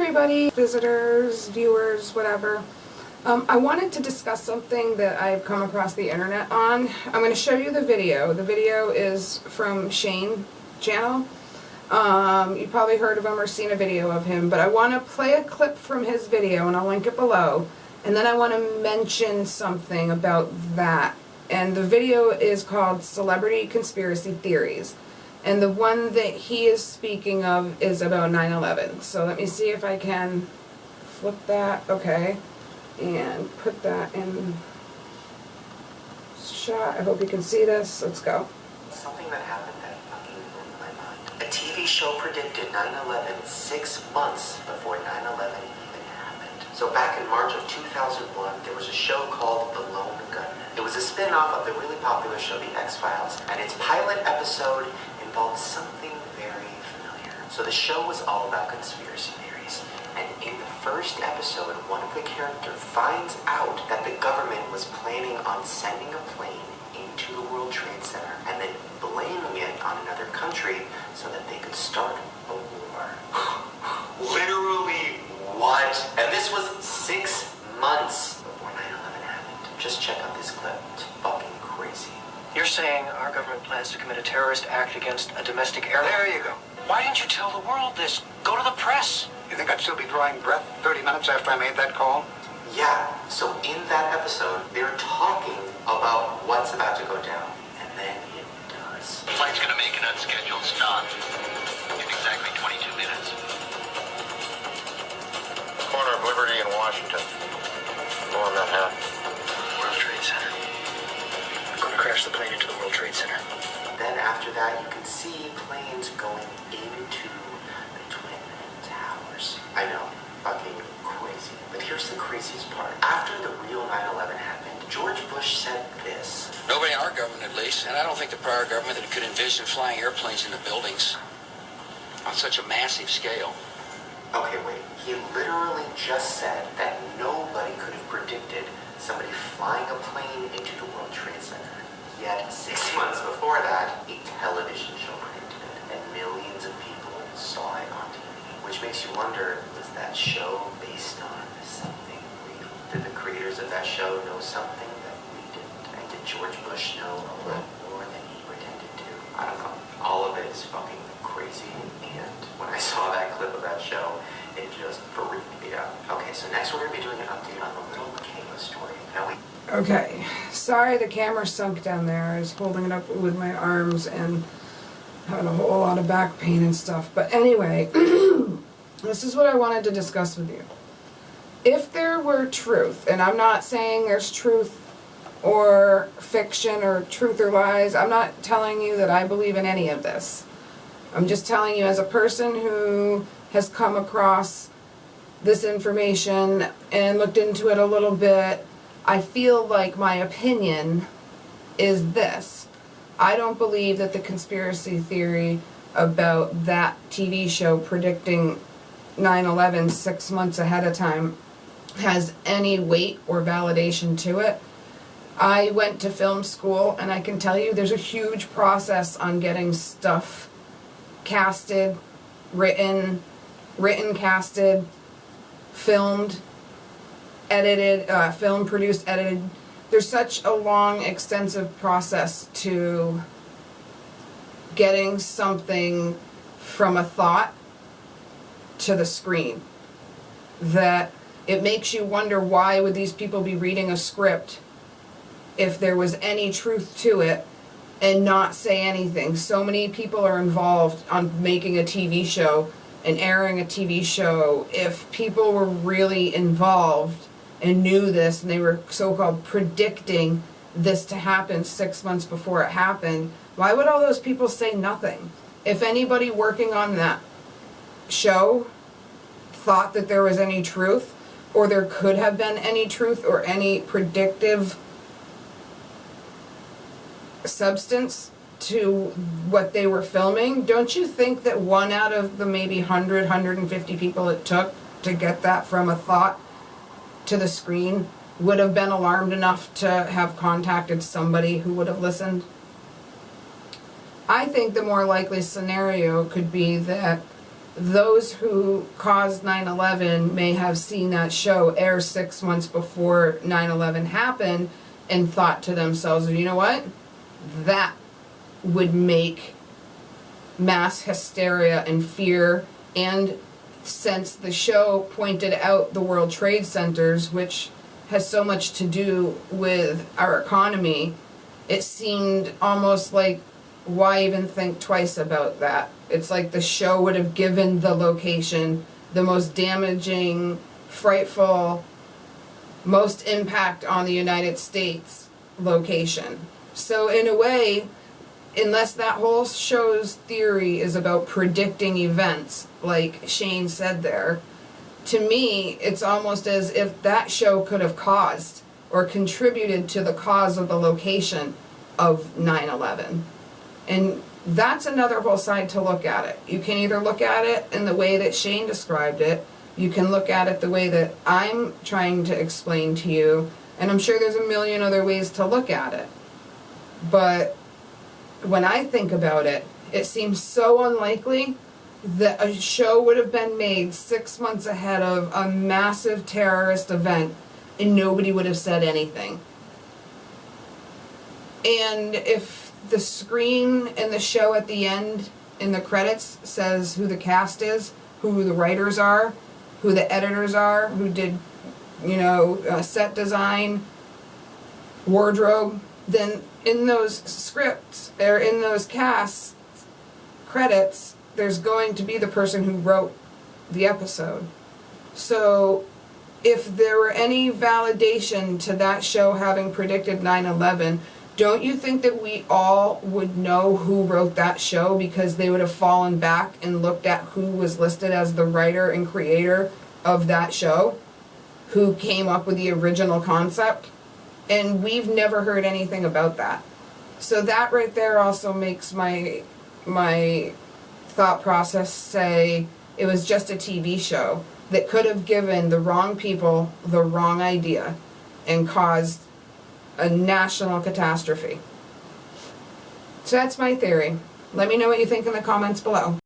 everybody, visitors, viewers, whatever. I wanted to discuss something that I've come across the internet on. I'm going to show you the video. The video is from Shane channel. You probably heard of him or seen a video of him, but I want to play a clip from his video and I'll link it below. And then I want to mention something about that. And the video is called Celebrity Conspiracy Theories. And the one that he is speaking of is about 9/11. So let me see if I can flip that. Okay. And put that in shot. I hope you can see this. Let's go. Something that happened that fucking blew my mind. A TV show predicted 9/11 6 months before 9/11 even happened. So back in March of 2001, there was a show called The Lone Gunman. It was a spin-off of the really popular show The X-Files, and its pilot episode involved something very familiar. So the show was all about conspiracy theories. And in the first episode, one of the characters finds out that the government was planning on sending a plane into the World Trade Center and then blaming it on another country so that they could start a war. Literally what? And this was 6 months before 9/11 happened. Just check out this clip. It's fucking crazy. You're saying our government plans to commit a terrorist act against a domestic airline? There you go. Why didn't you tell the world this? Go to the press. You think I'd still be drawing breath 30 minutes after I made that call? Yeah, so in that episode, they're talking about what's about to go down. And then it does. The flight's gonna make an unscheduled stop in exactly 22 minutes. Corner of Liberty and Washington. Lower Manhattan. World Trade Center. I'm going to crash the plane into the World Trade Center. Then after that, you can see planes going into the Twin Towers. I know, fucking crazy. But here's the craziest part. After the real 9/11 happened, George Bush said this. Nobody in our government, at least, and I don't think the prior government that could envision flying airplanes into buildings on such a massive scale. Okay, wait. He literally just said that nobody could have predicted somebody flying a plane into the World Trade Center. Yet, 6 months before that, a television show predicted it, and millions of people saw it on TV. Which makes you wonder, was that show based on something real? Did the creators of that show know something that we didn't? And did George Bush know a lot more than he pretended to? I don't know. All of it is fucking crazy, and when I saw that clip of that show, it just freaked me out. Okay, so next we're going to be doing an update on the little Michaela story. Now Okay. Sorry the camera sunk down there. I was holding it up with my arms and had a whole lot of back pain and stuff. But anyway, this is what I wanted to discuss with you. If there were truth, and I'm not saying there's truth or fiction or truth or lies, I'm not telling you that I believe in any of this. I'm just telling you as a person who has come across this information and looked into it a little bit, I feel like my opinion is this. I don't believe that the conspiracy theory about that TV show predicting 9/11 6 months ahead of time has any weight or validation to it. I went to film school and I can tell you there's a huge process on getting stuff casted, written, casted, filmed, edited, film produced, edited. There's such a long, extensive process to getting something from a thought to the screen that it makes you wonder, why would these people be reading a script if there was any truth to it and not say anything? So many people are involved on making a TV show and airing a TV show. If people were really involved and knew this and they were so-called predicting this to happen 6 months before it happened, why would all those people say nothing? If anybody working on that show thought that there was any truth, or there could have been any truth or any predictive substance to what they were filming, don't you think that one out of the maybe 100, 150 people it took to get that from a thought to the screen would have been alarmed enough to have contacted somebody who would have listened? I think the more likely scenario could be that those who caused 9/11 may have seen that show air 6 months before 9/11 happened and thought to themselves, you know what? That would make mass hysteria and fear. And since the show pointed out the World Trade Centers, which has so much to do with our economy, it seemed almost like, why even think twice about that? It's like the show would have given the location the most damaging, frightful, most impact on the United States location. So in a way, unless that whole show's theory is about predicting events, like Shane said there, to me, it's almost as if that show could have caused or contributed to the cause of the location of 9/11. And that's another whole side to look at it. You can either look at it in the way that Shane described it, you can look at it the way that I'm trying to explain to you, and I'm sure there's a million other ways to look at it. But when I think about it, it seems so unlikely that a show would have been made 6 months ahead of a massive terrorist event and nobody would have said anything. And if the screen in the show at the end in the credits says who the cast is, who the writers are, who the editors are, who did, set design, wardrobe, then in those scripts, or in those cast credits, there's going to be the person who wrote the episode. So if there were any validation to that show having predicted 9/11, don't you think that we all would know who wrote that show, because they would have fallen back and looked at who was listed as the writer and creator of that show, who came up with the original concept? And we've never heard anything about that. So that right there also makes my thought process say it was just a TV show that could have given the wrong people the wrong idea and caused a national catastrophe. So that's my theory. Let me know what you think in the comments below.